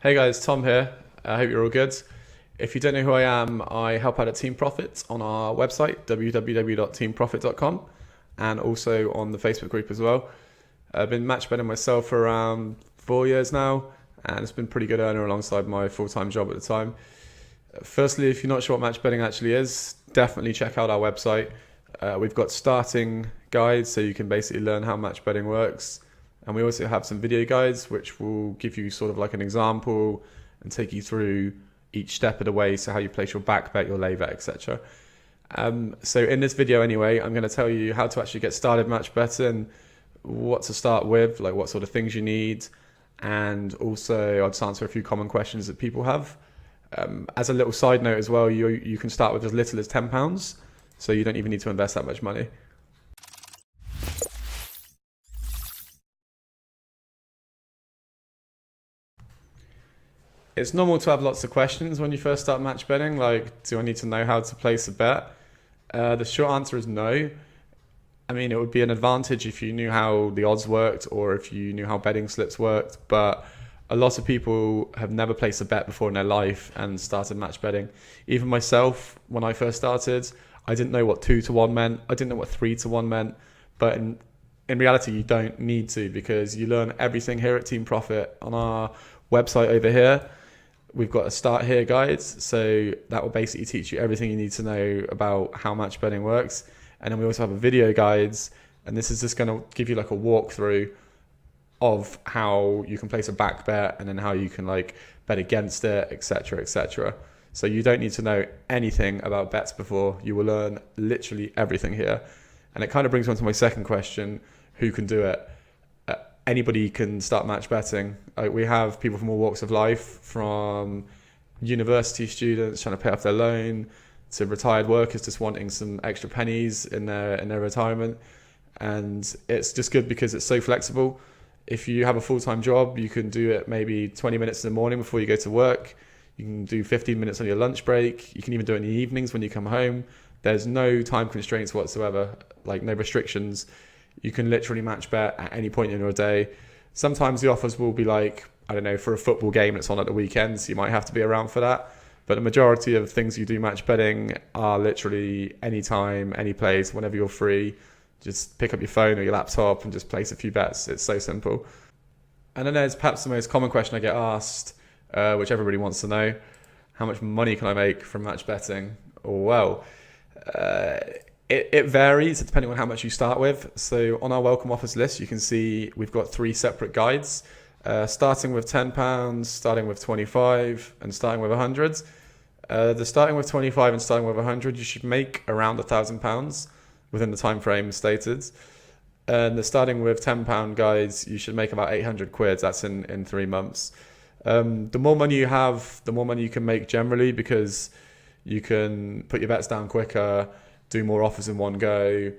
Hey guys, Tom here. I hope you're all good. If you don't know who I am, I help out at Team Profit on our website, www.teamprofit.com, and also on the Facebook group as well. I've been match betting myself for around 4 years now, and it's been pretty good earner alongside my full-time job at the time. Firstly, if you're not sure what match betting actually is, definitely check out our website. We've got starting guides, so you can basically learn how match betting works. And we also have some video guides, which will give you sort of like an example and take you through each step of the way. So how you place your back bet, your lay bet, etc. So in this video anyway, I'm going to tell you how to actually get started match betting, what to start with, like what sort of things you need. And also I'll just answer a few common questions that people have. As a little side note as well, you can start with as little as £10. So you don't even need to invest that much money. It's normal to have lots of questions when you first start match betting, like, do I need to know how to place a bet? The short answer is no. I mean, it would be an advantage if you knew how the odds worked or if you knew how betting slips worked, but a lot of people have never placed a bet before in their life and started match betting. Even myself, when I first started, I didn't know what 2 to 1 meant. I didn't know what 3 to 1 meant, but in reality, you don't need to, because you learn everything here at Team Profit on our website over here. We've got a start here guides, so that will basically teach you everything you need to know about how match betting works. And then we also have a video guides, and this is just going to give you like a walkthrough of how you can place a back bet and then how you can like bet against it, etc., etc. So you don't need to know anything about bets before. You will learn literally everything here. And it kind of brings me on to my second question: who can do it? Anybody can start match betting. We have people from all walks of life, from university students trying to pay off their loan to retired workers just wanting some extra pennies in their retirement. And it's just good because it's so flexible. If you have a full-time job, you can do it maybe 20 minutes in the morning before you go to work. You can do 15 minutes on your lunch break. You can even do it in the evenings when you come home. There's no time constraints whatsoever, like no restrictions. You can literally match bet at any point in your day. Sometimes the offers will be like, I don't know, for a football game that's on at the weekends, you might have to be around for that. But the majority of things you do match betting are literally anytime, any place, whenever you're free. Just pick up your phone or your laptop and just place a few bets. It's so simple. And then there's perhaps the most common question I get asked, which everybody wants to know: how much money can I make from match betting? Well, it varies depending on how much you start with. So on our welcome offers list, you can see we've got 3 separate guides, starting with £10, starting with 25, and starting with 100. The starting with 25 and starting with 100, you should make around £1,000 within the time frame stated. And the starting with £10 guides, you should make about 800 quid. That's in 3 months. The more money you have, the more money you can make generally, because you can put your bets down quicker, do more offers in one go,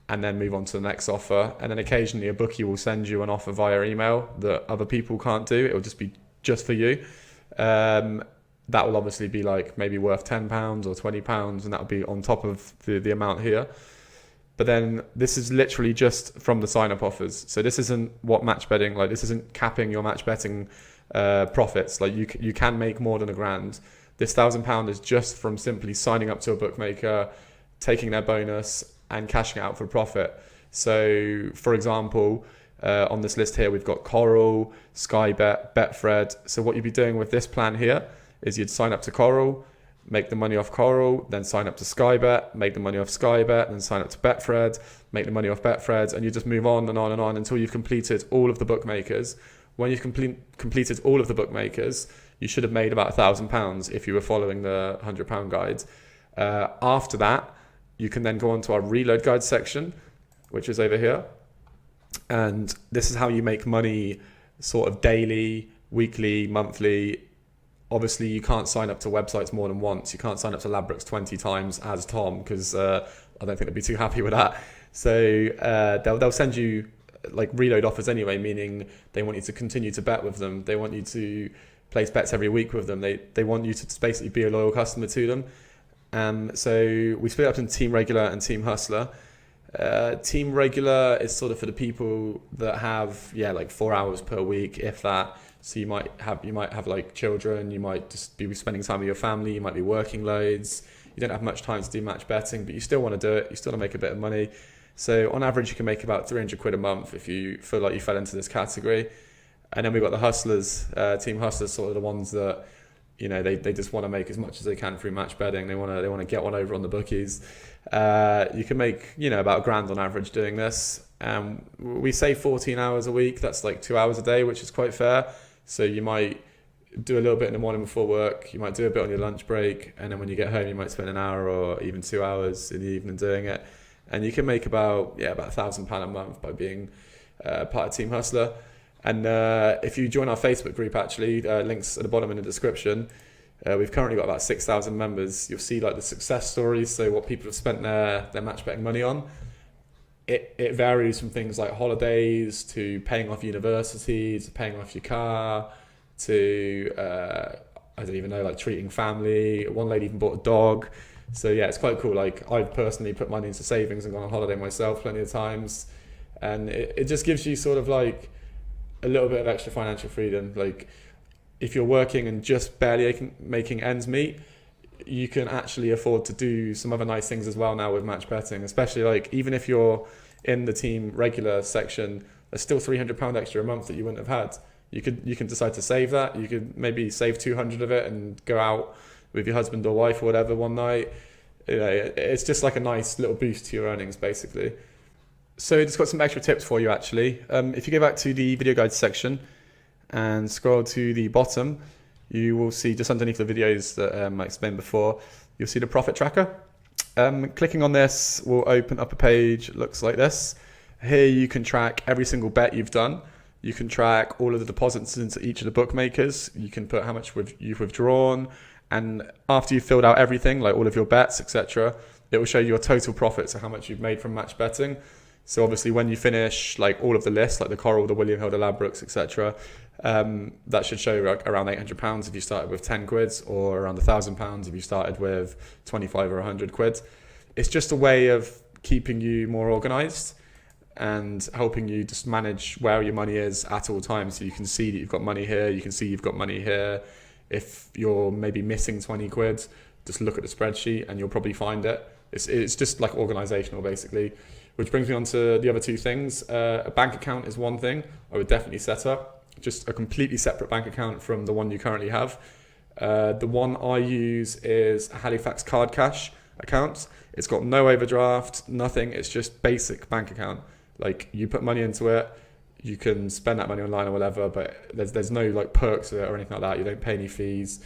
and then move on to the next offer. And then occasionally a bookie will send you an offer via email that other people can't do. It will just be just for you. That will obviously be like maybe worth £10 or £20, and that will be on top of the amount here. But then this is literally just from the sign-up offers. So this isn't what match betting, like this isn't capping your match betting profits. Like you can make more than £1,000. This £1,000 is just from simply signing up to a bookmaker, taking their bonus and cashing out for profit. So for example, on this list here, we've got Coral, Sky Bet, Betfred. So what you'd be doing with this plan here is you'd sign up to Coral, make the money off Coral, then sign up to Sky Bet, make the money off Sky Bet, then sign up to Betfred, make the money off Betfred, and you just move on and on and on until you've completed all of the bookmakers. When you've completed all of the bookmakers, you should have made about £1,000 if you were following the £100 guide. After that, you can then go on to our reload guide section, which is over here. And this is how you make money sort of daily, weekly, monthly. Obviously, you can't sign up to websites more than once. You can't sign up to Ladbrokes 20 times as Tom, because I don't think they'd be too happy with that. So they'll send you like reload offers anyway, meaning they want you to continue to bet with them. They want you to place bets every week with them. They want you to basically be a loyal customer to them. So we split up in Team Regular and Team Hustler. Team Regular is sort of for the people that have like 4 hours per week, if that. So you might have like children, you might just be spending time with your family, you might be working loads, you don't have much time to do match betting, but you still want to do it, you still want to make a bit of money. So on average, you can make about 300 quid a month if you feel like you fell into this category. And then we've got the hustlers, team hustlers, sort of the ones that, you know, they just want to make as much as they can through match betting. They want to get one over on the bookies. You can make, you know, about £1,000 on average doing this. We say 14 hours a week. That's like 2 hours a day, which is quite fair. So you might do a little bit in the morning before work. You might do a bit on your lunch break, and then when you get home, you might spend an hour or even 2 hours in the evening doing it. And you can make about £1,000 a month by being part of Team Hustler. And if you join our Facebook group, actually, links at the bottom in the description. We've currently got about 6,000 members. You'll see like the success stories, so what people have spent their match betting money on. It varies from things like holidays to paying off university to paying off your car to I don't even know, like treating family. One lady even bought a dog. So yeah, it's quite cool. Like I've personally put money into savings and gone on holiday myself plenty of times, and it just gives you sort of like a little bit of extra financial freedom. Like if you're working and just barely making ends meet, you can actually afford to do some other nice things as well now with match betting, especially like even if you're in the team regular section, there's still £300 extra a month that you wouldn't have had. You can decide to save that. You could maybe save 200 of it and go out with your husband or wife or whatever one night. You know, it's just like a nice little boost to your earnings basically. So it's got some extra tips for you actually. If you go back to the video guides section and scroll to the bottom, you will see just underneath the videos that I explained before, you'll see the profit tracker. Clicking on this will open up a page that looks like this. Here you can track every single bet you've done. You can track all of the deposits into each of the bookmakers. You can put how much you've withdrawn. And after you've filled out everything, like all of your bets, etc., it will show you your total profit, so how much you've made from match betting. So obviously when you finish like all of the lists, like the Coral, the William Hill, the Ladbrokes, etc., that should show around £800 if you started with 10 quid, or around £1,000 if you started with 25 or 100 quid. It's just a way of keeping you more organised and helping you just manage where your money is at all times. So you can see that you've got money here, you can see you've got money here. If you're maybe missing 20 quid, just look at the spreadsheet and you'll probably find it. It's just like organisational basically. Which brings me on to the other two things. A bank account is one thing I would definitely set up. Just a completely separate bank account from the one you currently have. The one I use is a Halifax Card Cash account. It's got no overdraft, nothing. It's just basic bank account. Like you put money into it, you can spend that money online or whatever, but there's no like perks or anything like that. You don't pay any fees.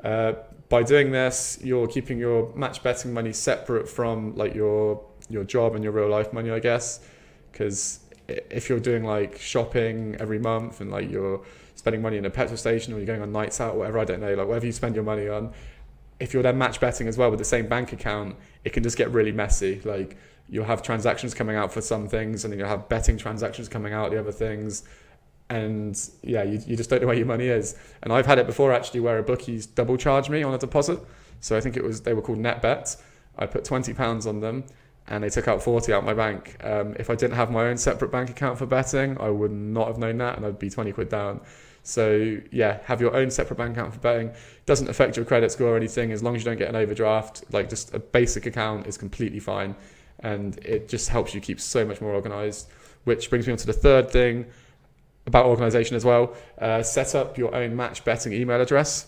By doing this, you're keeping your match betting money separate from like your job and your real life money, I guess, because if you're doing like shopping every month and like you're spending money in a petrol station or you're going on nights out or whatever, I don't know, like whatever you spend your money on, if you're then match betting as well with the same bank account, it can just get really messy. Like you'll have transactions coming out for some things and then you'll have betting transactions coming out the other things, and yeah, you just don't know where your money is. And I've had it before actually where a bookie's double charged me on a deposit. So I think they were called net bets. I put £20 on them and they took out 40 out my bank. If I didn't have my own separate bank account for betting, I would not have known that and I'd be 20 quid down. So yeah, have your own separate bank account for betting. It doesn't affect your credit score or anything as long as you don't get an overdraft. Like just a basic account is completely fine, and it just helps you keep so much more organised. Which brings me on to the third thing about organisation as well. Set up your own match betting email address.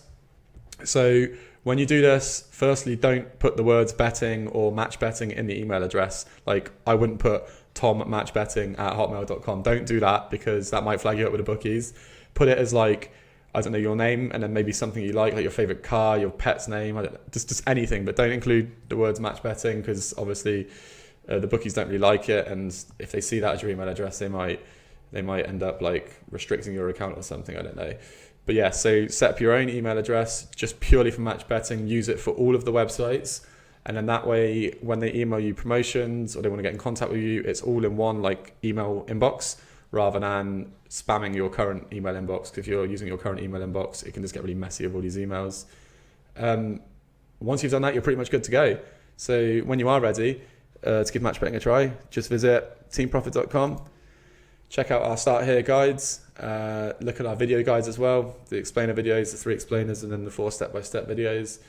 So when you do this, firstly, don't put the words betting or match betting in the email address. Like I wouldn't put tommatchbetting@hotmail.com. Don't do that because that might flag you up with the bookies. Put it as like, I don't know, your name and then maybe something you like your favorite car, your pet's name, just anything, but don't include the words match betting because obviously the bookies don't really like it, and if they see that as your email address, they might end up like restricting your account or something, I don't know. But yeah, so set up your own email address just purely for match betting. Use it for all of the websites, and then that way when they email you promotions or they want to get in contact with you, it's all in one like email inbox rather than spamming your current email inbox. Because if you're using your current email inbox, it can just get really messy with all these emails. Once you've done that, you're pretty much good to go. So when you are ready to give match betting a try, just visit teamprofit.com, check out our Start Here guides, Look at our video guides as well, the explainer videos, the 3 explainers, and then the 4 step-by-step videos.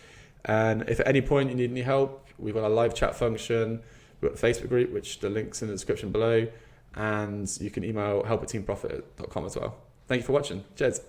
And if at any point you need any help, we've got a live chat function, we've got a Facebook group, which the link's in the description below, and you can email help@teamprofit.com as well. Thank you for watching. Cheers.